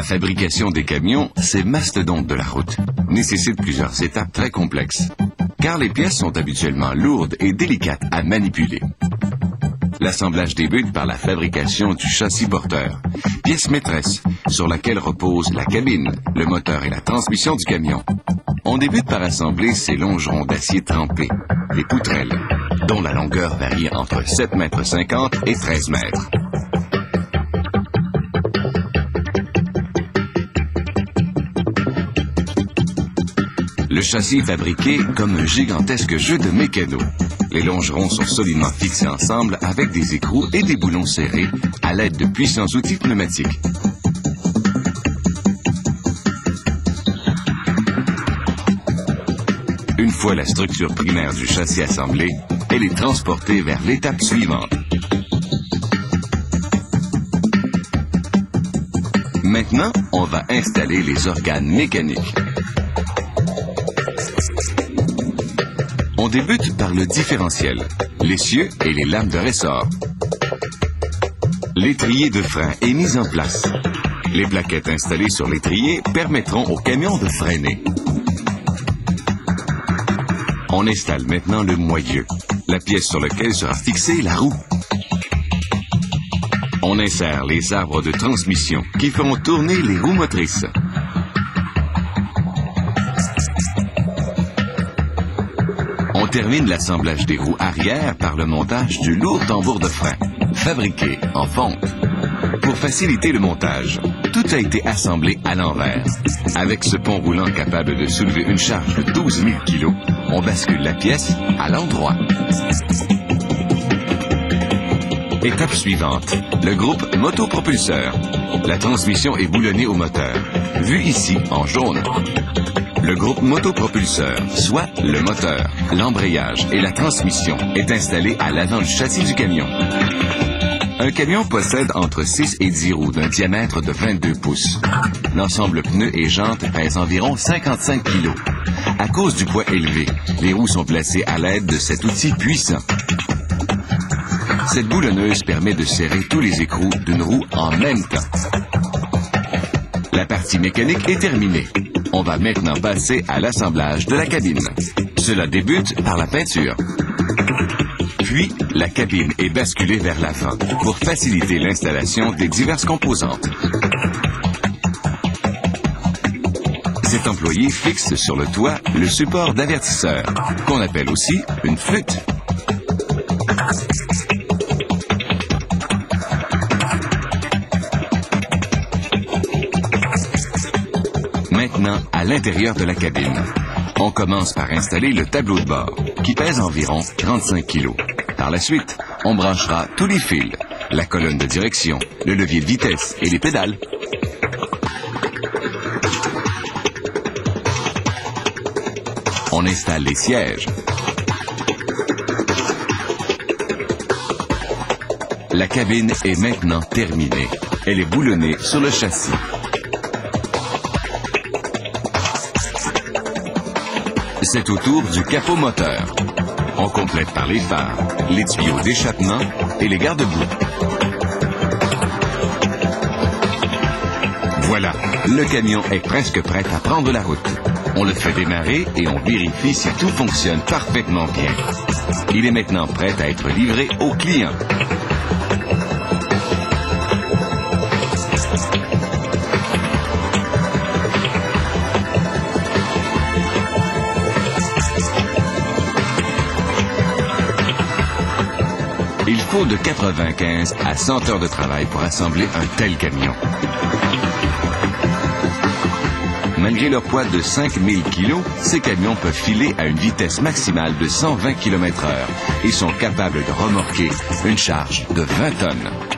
fabrication des camions, ces mastodontes de la route, nécessite plusieurs étapes très complexes, car les pièces sont habituellement lourdes et délicates à manipuler. L'assemblage débute par la fabrication du châssis porteur, pièce maîtresse sur laquelle repose la cabine, le moteur et la transmission du camion. On débute par assembler ces longerons d'acier trempé, les poutrelles, dont la longueur varie entre 7,50 m et 13 mètres. Le châssis est fabriqué comme un gigantesque jeu de mécano. Les longerons sont solidement fixés ensemble avec des écrous et des boulons serrés à l'aide de puissants outils pneumatiques. Une fois la structure primaire du châssis assemblée, elle est transportée vers l'étape suivante. Maintenant, on va installer les organes mécaniques. On débute par le différentiel, l'essieu et les lames de ressort. L'étrier de frein est mis en place. Les plaquettes installées sur l'étrier permettront au camion de freiner. On installe maintenant le moyeu, la pièce sur laquelle sera fixée la roue. On insère les arbres de transmission qui feront tourner les roues motrices. On termine l'assemblage des roues arrière par le montage du lourd tambour de frein, fabriqué en fonte. Pour faciliter le montage, tout a été assemblé à l'envers. Avec ce pont roulant capable de soulever une charge de 12 000 kg, on bascule la pièce à l'endroit. Étape suivante, le groupe motopropulseur. La transmission est boulonnée au moteur, vu ici en jaune. Le groupe motopropulseur, soit le moteur, l'embrayage et la transmission, est installé à l'avant du châssis du camion. Un camion possède entre 6 et 10 roues d'un diamètre de 22 pouces. L'ensemble pneus et jantes pèse environ 55 kg. À cause du poids élevé, les roues sont placées à l'aide de cet outil puissant. Cette boulonneuse permet de serrer tous les écrous d'une roue en même temps. La partie mécanique est terminée. On va maintenant passer à l'assemblage de la cabine. Cela débute par la peinture. Puis, la cabine est basculée vers l'avant pour faciliter l'installation des diverses composantes. Cet employé fixe sur le toit le support d'avertisseur, qu'on appelle aussi une flûte. Maintenant, à l'intérieur de la cabine, on commence par installer le tableau de bord, qui pèse environ 35 kg. Par la suite, on branchera tous les fils, la colonne de direction, le levier de vitesse et les pédales. On installe les sièges. La cabine est maintenant terminée. Elle est boulonnée sur le châssis. C'est au tour du capot moteur. On complète par les phares, les tuyaux d'échappement et les garde-boue. Voilà, le camion est presque prêt à prendre la route. On le fait démarrer et on vérifie si tout fonctionne parfaitement bien. Il est maintenant prêt à être livré au client. Il faut de 95 à 100 heures de travail pour assembler un tel camion. Malgré leur poids de 5000 kg, ces camions peuvent filer à une vitesse maximale de 120 km/h et sont capables de remorquer une charge de 20 tonnes.